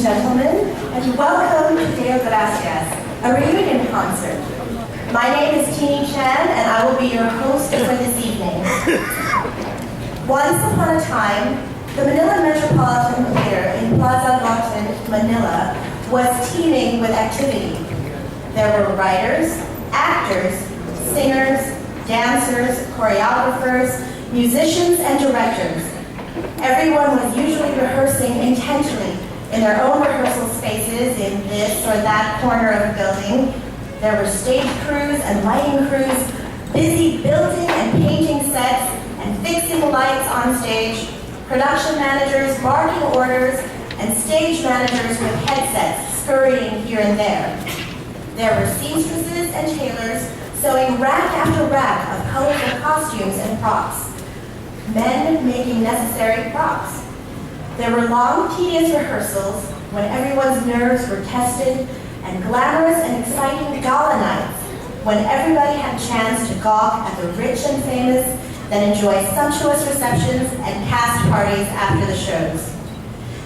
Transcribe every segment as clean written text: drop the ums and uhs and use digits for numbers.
gentlemen, and welcome to DEO GRATIAS, a reunion concert. My name is Teeny Chan, and I will be your host for this evening. Once upon a time, the Manila Metropolitan Theater in Plaza Lawton, Manila, was teeming with activity. There were writers, actors, singers, dancers, choreographers, musicians, and directors. Everyone was usually rehearsing intently in their own rehearsal spaces in this or that corner of the building. There were stage crews and lighting crews busy building and painting sets and fixing lights on stage, production managers barking orders, and stage managers with headsets scurrying here and there. There were seamstresses and tailors sewing rack after rack of colorful costumes and props. Men making necessary props. There were long, tedious rehearsals when everyone's nerves were tested, and glamorous and exciting gala nights when everybody had a chance to gawk at the rich and famous, then enjoy sumptuous receptions and cast parties after the shows.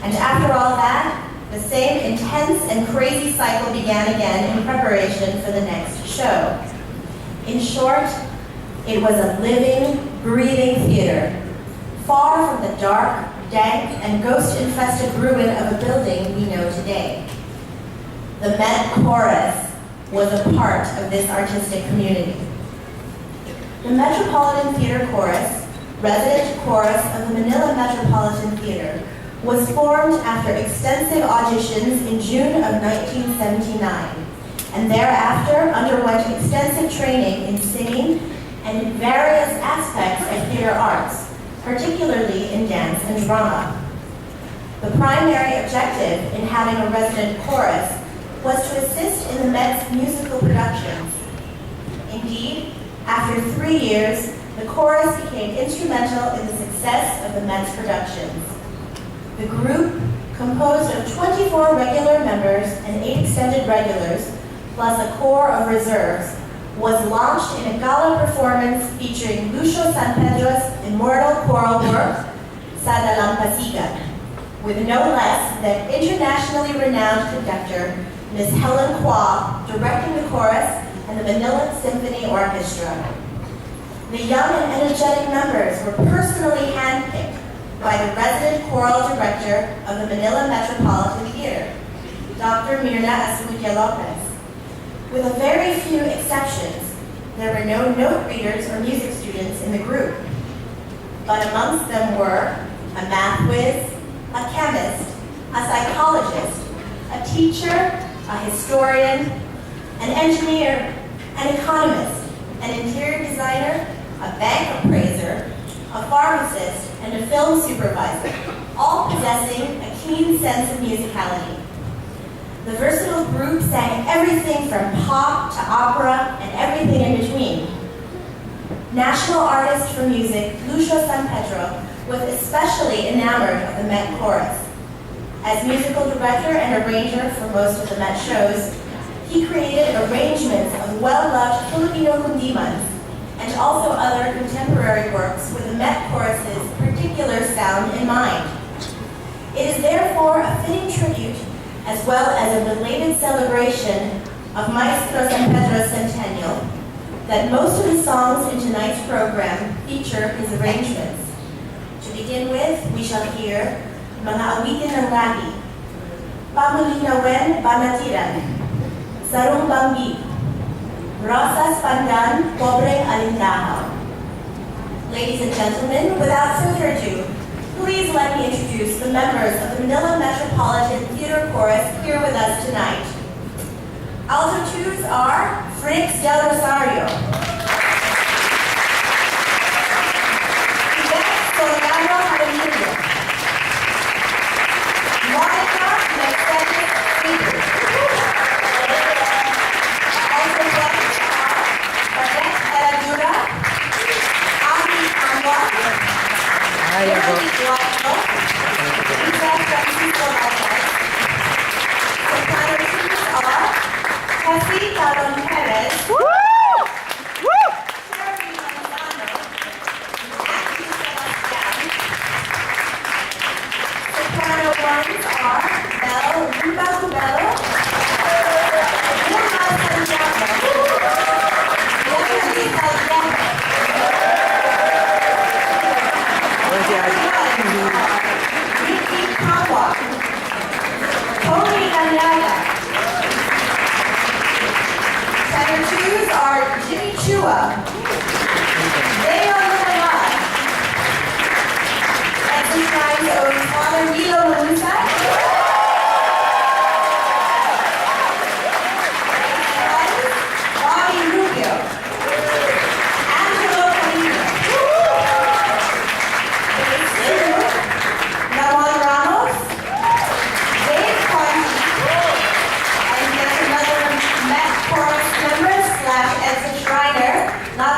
And after all that, the same intense and crazy cycle began again in preparation for the next show. In short, it was a living, breathing theater, far from the dark, dank, and ghost-infested ruin of a building we know today. The Met Chorus was a part of this artistic community. The Metropolitan Theater Chorus, resident chorus of the Manila Metropolitan Theater, was formed after extensive auditions in June of 1979, and thereafter underwent extensive training in singing and in various aspects of theater arts, particularly in dance and drama. The primary objective in having a resident chorus was to assist in the Met's musical productions. Indeed, after 3 years, the chorus became instrumental in the success of the Met's productions. The group, composed of 24 regular members and 8 extended regulars, plus a corps of reserves, was launched in a gala performance featuring Lucio San Pedro's immortal choral work, Sa Dalampasigan, with no less than internationally renowned conductor Ms. Helen Kwa directing the chorus and the Manila Symphony Orchestra. The young and energetic members were personally handpicked by the resident choral director of the Manila Metropolitan Theater, Dr. Myrna Ascutia-Lopez. With a very few exceptions, there were no note readers or music students in the group. But amongst them were a math whiz, a chemist, a psychologist, a teacher, a historian, an engineer, an economist, an interior designer, a bank appraiser, a pharmacist, and a film supervisor, all possessing a keen sense of musicality. The versatile group sang everything from pop to opera and everything in between. National artist for music, Lucio San Pedro, was especially enamored of the Met Chorus. As musical director and arranger for most of the Met shows, he created arrangements of well-loved Filipino kundimans and also other contemporary works with the Met Chorus's particular sound in mind. It is therefore a fitting tribute as well as a belated celebration of Maestro San Pedro's centennial, that most of the songs in tonight's program feature his arrangements. To begin with, we shall hear Mga Awitin ng Lagi, Pamulinawen Banatiran, Sarong Banggi, Rosas Pandan, Pobreng Alindahaw. Ladies and gentlemen, without further ado, please let me introduce the members of the Manila Metropolitan Theater Chorus here with us tonight. Alto twos are Frix Del Rosario, Yvette Solano Jaramillo, Monica Mercedes Peters. Also guests are Odette Herradura, Ami Anwar, Veronique Guapo, Lisa Francisco Valdez. Soprano singers are Cassie Talon Perez, Sherry Manzano, Ashley Sebastian. Soprano ones are Belle Ricky Kawa, Tony Ganyaga. Tenor twos are Jimmy Chua, Deo Gratias, EDSA Shrine's own Father Milo Malusay, Bobby Rubio, Angelo Camino, Bass two, Ramon Ramos, Dave Conti, and yet another Met Chorus member / EDSA Shriner, not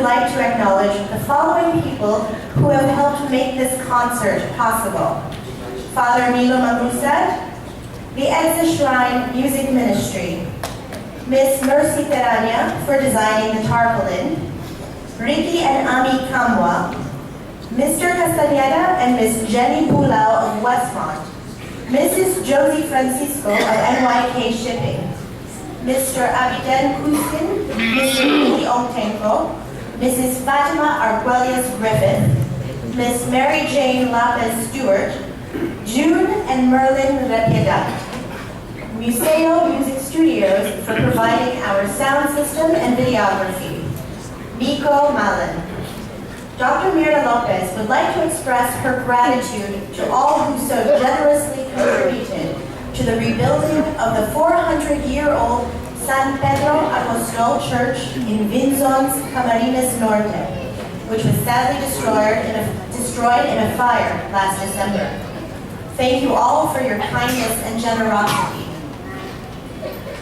like to acknowledge the following people who have helped make this concert possible. Father Milo Magusad, the EDSA Shrine Music Ministry, Miss Mercy Terania for designing the tarpaulin, Ricky and Ami Kamwa, Mr. Castaneda and Miss Jenny Bulao of Westmont, Mrs. Josie Francisco of NYK Shipping, Mr. Abiden Kuskin, Mr. Rudy Ongtenko, Mrs. Fatima Arguelles Griffith, Miss Mary Jane Lopez Stewart, June and Merlin Repiedad, Museo Music Studios for providing our sound system and videography, Miko Malin. Dr. Myrna Lopez would like to express her gratitude to all who so generously contributed to the rebuilding of the 400-year-old San Pedro Apostol Church in Vinzons, Camarines Norte, which was sadly destroyed in a fire last December. Thank you all for your kindness and generosity.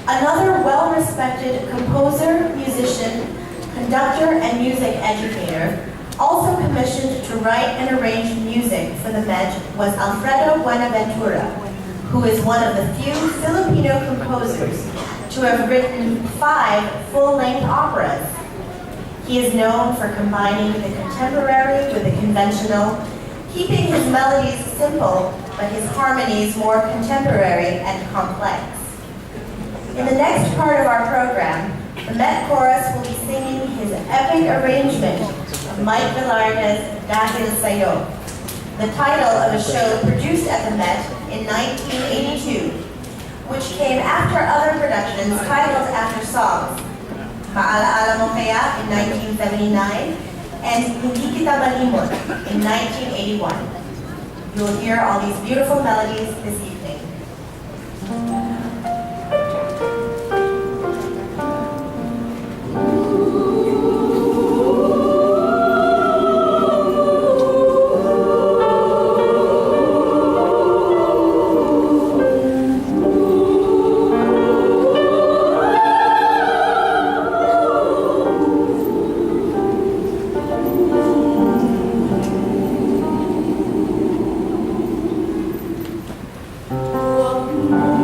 Another well-respected composer, musician, conductor, and music educator, also commissioned to write and arrange music for the Met, was Alfredo Buenaventura, who is one of the few Filipino composers to have written 5 full-length operas. He is known for combining the contemporary with the conventional, keeping his melodies simple, but his harmonies more contemporary and complex. In the next part of our program, the Met Chorus will be singing his epic arrangement of Mike Velarde's Dahil Sayo, the title of a show produced at the Met in 1982, which came after other productions titled after songs, Maalaala Mo Kaya in 1979, and Hindi Kita Malimot in 1981. You will hear all these beautiful melodies this evening.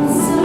So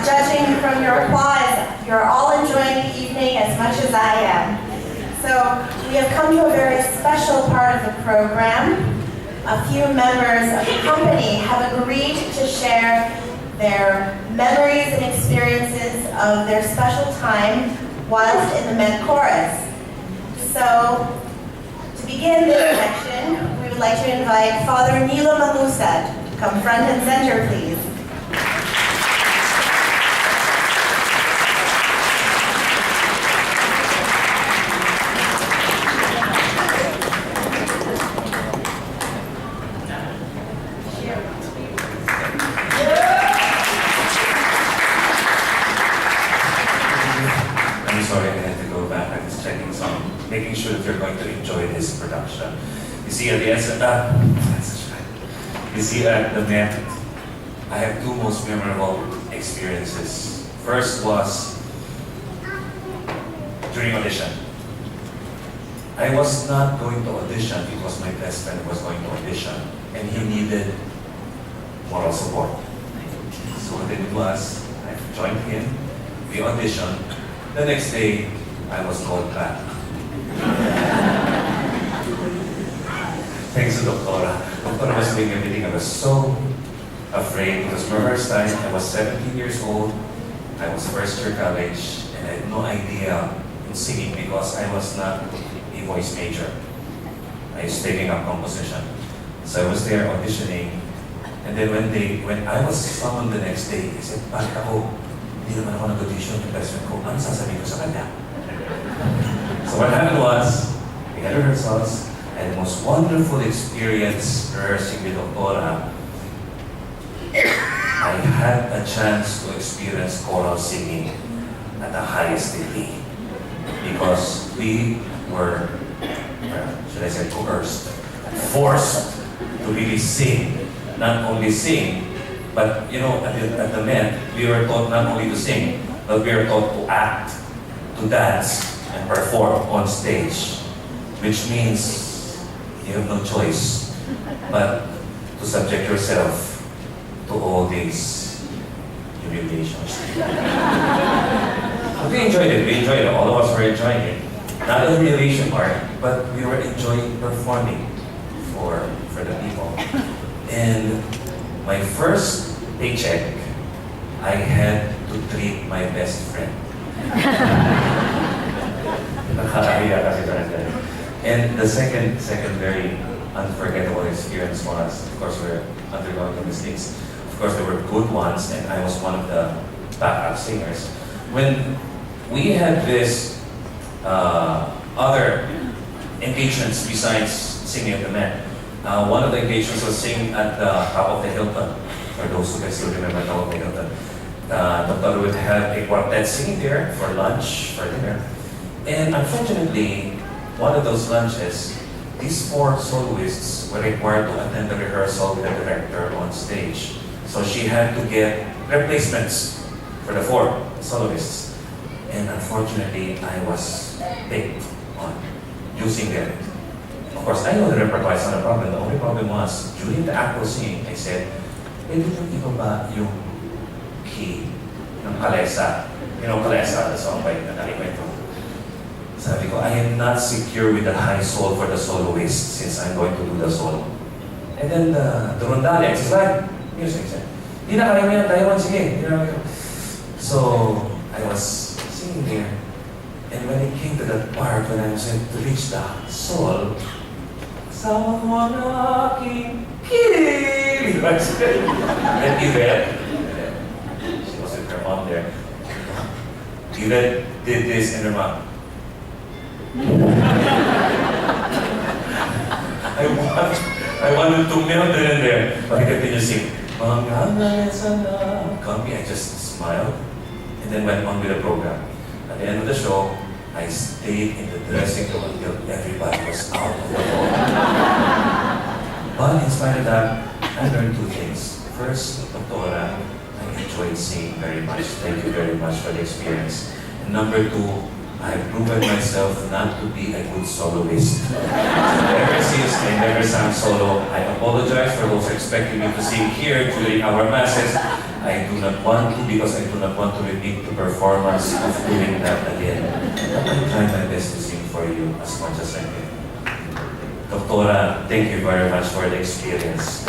Judging from your applause, you're all enjoying the evening as much as I am. So we have come to a very special part of the program. A few members of the company have agreed to share their memories and experiences of their special time whilst in the Met Chorus. So, to begin this section, we would like to invite Father Nilo Mangusad to come front and center, please. Making sure that you're going to enjoy this production. You see at the Met, I have two most memorable experiences. First was during audition. I was not going to audition, it was my best friend who was going to audition, and he needed moral support. So what I did was, I joined him, we auditioned. The next day, I was called back. Thanks to Doctora. Doctora was doing everything. I was so afraid. It was my first time. I was 17 years old. I was first year college, and I had no idea in singing because I was not a voice major. I was taking up composition. So I was there auditioning, and then when I was summoned the next day, I said, "Bakit ako? Hindi naman ako nag-audition ng best friend ko. Ano sasabihin ko sa kanya?" So what happened was, we had rehearsals, and the most wonderful experience rehearsing with Doctora. I had a chance to experience choral singing at the highest degree because we were, should I say, coerced, forced to really sing. Not only sing, but you know, at the Met, we were taught not only to sing, but we were taught to act, to dance, and perform on stage, which means you have no choice but to subject yourself to all these humiliations. But we enjoyed it, all of us were enjoying it. Not the humiliation part, but we were enjoying performing for the people. And my first paycheck, I had to treat my best friend. And the second very unforgettable experience was, of course, we're undergoing the mistakes. Of course, there were good ones, and I was one of the backup singers. When we had this other engagements besides singing at the Met, one of the engagements was singing at the top of the Hilton. For those who can still remember top of the Hilton, Dr. would have a quartet singing there for lunch, for dinner. And unfortunately, one of those lunches, these four soloists were required to attend the rehearsal with the director on stage. So she had to get replacements for the four soloists. And unfortunately, I was picked on using them. Of course, I know the repertoire is not a problem. The only problem was, during the act of singing, I said, pwede nyo ibaba yung key ng Kalesa. You know, Kalesa, the song by Natalie. Sabi ko, I am not secure with the high sol for the soloist since I'm going to do the solo. And then the rondales, it's like music. Di na kaya mo yan, tayo man, sige. So, I was singing there. And when it came to that part, when I was going to reach the sol, sama mo na aking kilig. And Yvette, she was with her mom there. Yvette did this in her mouth. I wanted to melt it in there, but I continued to sing. I just smiled and then went on with the program. At the end of the show, I stayed in the dressing room until everybody was out of the hall. But in spite of that, I learned two things. First, Doctora, I enjoyed singing very much. Thank you very much for the experience. And number two, I've proven myself not to be a good soloist. Ever since I never sang solo, I apologize for those expecting me to sing here during our masses. I do not want to because I do not want to repeat the performance of doing that again. I'll try my best to sing for you as much as I can. Doctora, thank you very much for the experience.